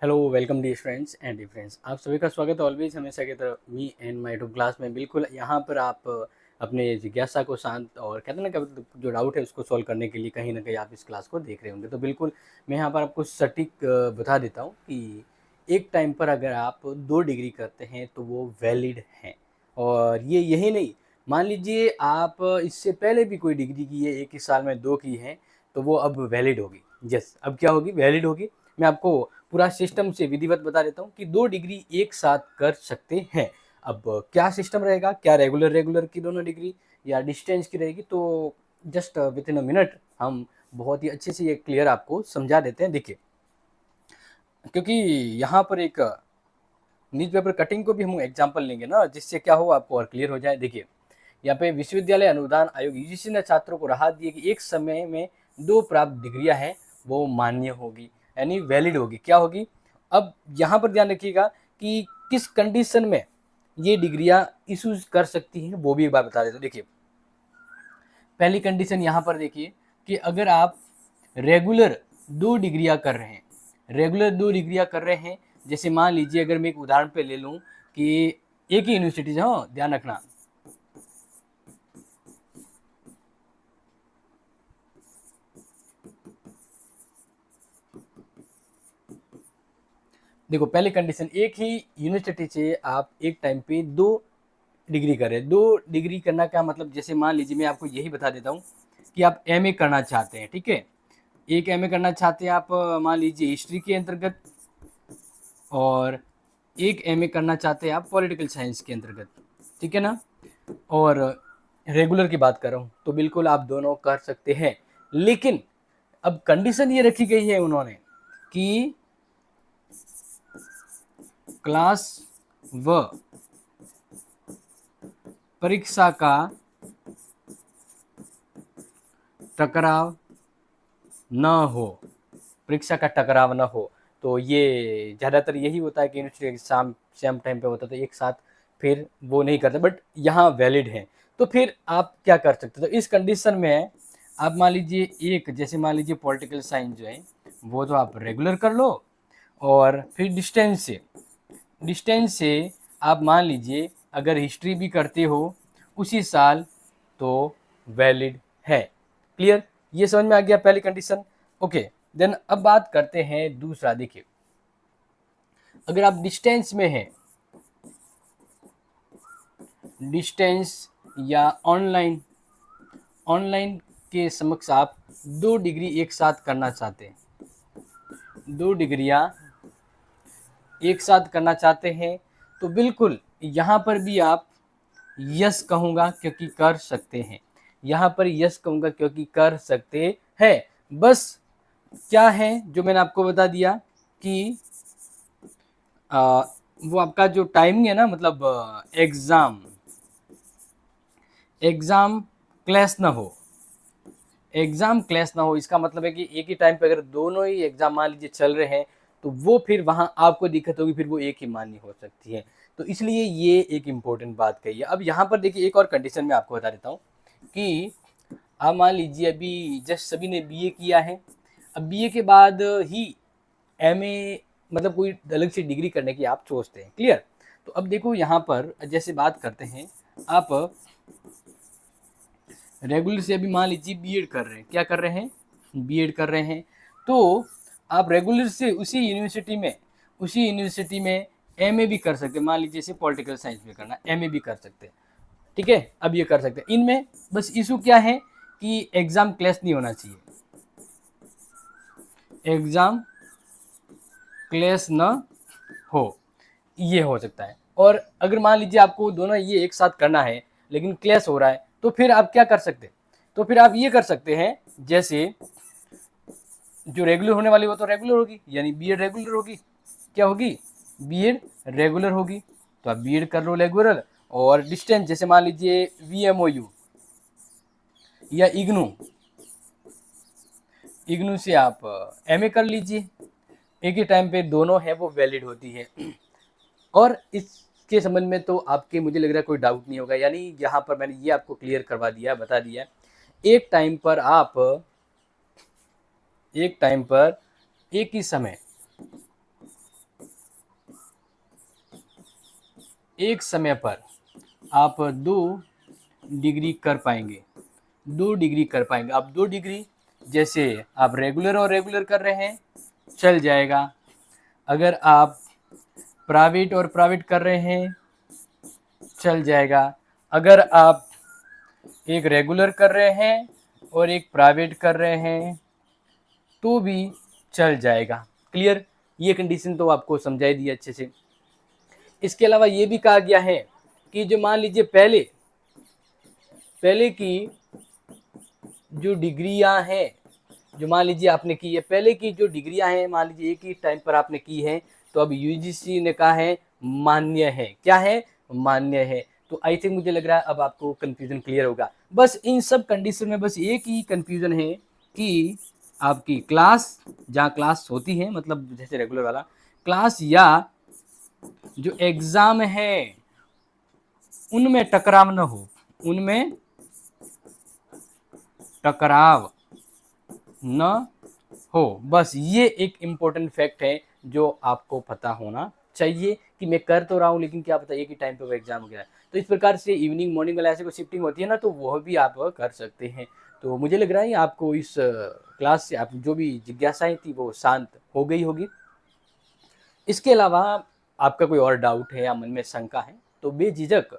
Hello welcome D friends and D friends, आप सभी का स्वागत है ऑलवेज हमेशा की तरह me and my YouTube class में। बिल्कुल यहाँ पर आप अपने जिज्ञासा को शांत और कहते हैं ना कि जो डाउट है उसको सॉल्व करने के लिए कहीं ना कहीं आप इस क्लास को देख रहे होंगे। तो बिल्कुल मैं यहाँ पर आपको सटीक बता देता हूँ कि एक टाइम पर अगर आप 2 डिग्री करते हैं तो वो वैलिड हैं। और ये यही नहीं, मान लीजिए आप इससे पहले भी कोई डिग्री की है, एक ही साल में 2 की है, तो वो अब वैलिड होगी। यस, अब क्या होगी? वैलिड होगी। मैं आपको पूरा सिस्टम से विधिवत बता देता हूँ कि 2 डिग्री एक साथ कर सकते हैं। अब क्या सिस्टम रहेगा, क्या रेगुलर रेगुलर की दोनों डिग्री या डिस्टेंस की रहेगी, तो just with in a minute हम बहुत ही अच्छे से ये क्लियर आपको समझा देते हैं। देखिए, क्योंकि यहाँ पर एक न्यूज़पेपर कटिंग को भी हम एग्जाम्पल लेंगे ना, जिससे क्या हो आपको और क्लियर हो जाए। देखिए, यहाँ पे विश्वविद्यालय अनुदान आयोग यूजीसी ने छात्रों को राहत दी है कि एक समय में 2 प्राप्त डिग्रियां हैं वो मान्य होगी, यानी वैलिड होगी। क्या होगी? अब यहाँ पर ध्यान रखिएगा कि किस कंडीशन में ये डिग्रियां इशू कर सकती हैं, वो भी एक बार बता देते हैं। देखिए, पहली कंडीशन यहाँ पर देखिए कि अगर आप रेगुलर 2 डिग्रियां कर रहे हैं, रेगुलर 2 डिग्रियां कर रहे हैं, जैसे मान लीजिए अगर मैं एक उदाहरण पे ले लूँ कि एक ही यूनिवर्सिटी से, हाँ ध्यान रखना, देखो पहली कंडीशन, एक ही यूनिवर्सिटी से आप एक टाइम पे 2 डिग्री कर रहे हैं। 2 डिग्री करना क्या मतलब, जैसे मान लीजिए मैं आपको यही बता देता हूँ कि आप एमए करना चाहते हैं, ठीक है। एक एमए करना चाहते हैं आप, मान लीजिए हिस्ट्री के अंतर्गत, और एक एमए करना चाहते हैं आप पॉलिटिकल साइंस के अंतर्गत, ठीक है ना। और रेगुलर की बात कर रहा हूँ तो बिल्कुल आप दोनों कर सकते हैं, लेकिन अब कंडीशन ये रखी गई है उन्होंने कि क्लास व परीक्षा का टकराव न हो, परीक्षा का टकराव न हो। तो ये ज़्यादातर यही होता है कि यूनिवर्सिटी एग्जाम सेम टाइम पे होता है तो एक साथ फिर वो नहीं करते, बट यहाँ वैलिड है। तो फिर आप क्या कर सकते हो? तो इस कंडीशन में आप मान लीजिए एक, जैसे मान लीजिए पॉलिटिकल साइंस जो है वो तो आप रेगुलर कर लो, और फिर डिस्टेंस से आप मान लीजिए अगर हिस्ट्री भी करते हो उसी साल तो वैलिड है। क्लियर? ये समझ में आ गया पहली कंडीशन। ओके, देन अब बात करते हैं दूसरा। देखिए, अगर आप डिस्टेंस में हैं, डिस्टेंस या ऑनलाइन, ऑनलाइन के समक्ष आप 2 डिग्री एक साथ करना चाहते हैं, 2 डिग्रियां एक साथ करना चाहते हैं, तो बिल्कुल यहाँ पर भी आप यस कहूँगा क्योंकि कर सकते हैं। यहाँ पर यस कहूँगा क्योंकि कर सकते हैं। बस क्या है जो मैंने आपको बता दिया कि वो आपका जो टाइमिंग है ना, मतलब एग्ज़ाम एग्ज़ाम क्लैश ना हो, एग्ज़ाम क्लैश ना हो। इसका मतलब है कि एक ही टाइम पे अगर दोनों ही एग्ज़ाम मान लीजिए चल रहे हैं तो वो फिर वहाँ आपको दिक्कत होगी, फिर वो एक ही मान्य हो सकती है। तो इसलिए ये एक इम्पोर्टेंट बात कही है। अब यहाँ पर देखिए एक और कंडीशन मैं आपको बता देता हूँ कि आप मान लीजिए अभी जस्ट सभी ने बीए किया है, अब बीए के बाद ही एमए मतलब कोई अलग से डिग्री करने की आप सोचते हैं। क्लियर? तो अब देखो यहाँ पर जैसे बात करते हैं, आप रेगुलर से अभी मान लीजिए बीएड कर रहे हैं, क्या कर रहे हैं? बीएड कर रहे हैं। तो आप रेगुलर से उसी यूनिवर्सिटी में एमए भी कर सकते हैं। मान लीजिए जैसे पॉलिटिकल साइंस में करना, एमए भी कर सकते हैं, ठीक है। अब ये कर सकते हैं। इनमें बस इशू क्या है कि एग्जाम क्लैश नहीं होना चाहिए, एग्जाम क्लैश न हो, ये हो सकता है। और अगर मान लीजिए आपको दोनों ये एक साथ करना है लेकिन क्लैश हो रहा है, तो फिर आप क्या कर सकते हैं? तो फिर आप ये कर सकते हैं, जैसे जो रेगुलर होने वाली वो तो रेगुलर होगी, यानी बीएड रेगुलर होगी। क्या होगी? बीएड रेगुलर होगी। तो आप बीएड कर लो रेगुलर, और डिस्टेंस जैसे मान लीजिए वीएमओयू या इग्नू, इग्नू से आप एमए कर लीजिए। एक ही टाइम पे दोनों है वो वैलिड होती है। और इसके संबंध में तो आपके, मुझे लग रहा है कोई डाउट नहीं होगा, यानी यहाँ पर मैंने ये आपको क्लियर करवा दिया, बता दिया। एक टाइम पर एक ही समय एक समय पर आप 2 डिग्री कर पाएंगे, 2 डिग्री कर पाएंगे। आप 2 डिग्री जैसे आप रेगुलर और रेगुलर कर रहे हैं चल जाएगा। अगर आप प्राइवेट और प्राइवेट कर रहे हैं चल जाएगा। अगर आप एक रेगुलर कर रहे हैं और एक प्राइवेट कर रहे हैं तो भी चल जाएगा। क्लियर? ये कंडीशन तो आपको समझाई दी अच्छे से। इसके अलावा ये भी कहा गया है कि जो मान लीजिए पहले की जो डिग्रियां हैं, जो मान लीजिए आपने की है, पहले की जो डिग्रियां हैं मान लीजिए एक ही टाइम पर आपने की है, तो अब यूजीसी ने कहा है मान्य है। क्या है? मान्य है। तो आई थिंक मुझे लग रहा है अब आपको कंफ्यूजन क्लियर होगा। बस इन सब कंडीशन में बस एक ही कंफ्यूजन है कि आपकी क्लास, जहाँ क्लास होती है मतलब जैसे रेगुलर वाला क्लास, या जो एग्जाम है उनमें टकराव न हो, उनमें टकराव न हो। बस ये एक इम्पोर्टेंट फैक्ट है जो आपको पता होना चाहिए कि मैं कर तो रहा हूँ लेकिन क्या पता एक ही टाइम पे वो एग्जाम हो गया है। तो इस प्रकार से इवनिंग मॉर्निंग वाला ऐसे कोई शिफ्टिंग होती है ना, तो वह भी आप कर सकते हैं। तो मुझे लग रहा है आपको इस क्लास से आप जो भी जिज्ञासाएं थी वो शांत हो गई होगी। इसके अलावा आपका कोई और डाउट है या मन में शंका है तो बेझिझक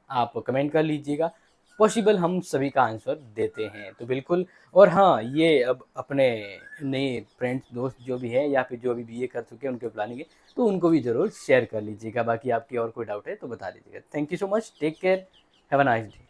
आप कमेंट कर लीजिएगा। पॉसिबल हम सभी का आंसर देते हैं तो बिल्कुल। और हाँ, ये अब अपने नए फ्रेंड्स दोस्त जो भी है या फिर जो भी बीए कर चुके हैं उनके प्लानिंग है तो उनको भी ज़रूर शेयर कर लीजिएगा। बाकी आपकी और कोई डाउट है तो बता दीजिएगा। Thank you so much, take care, have a nice day.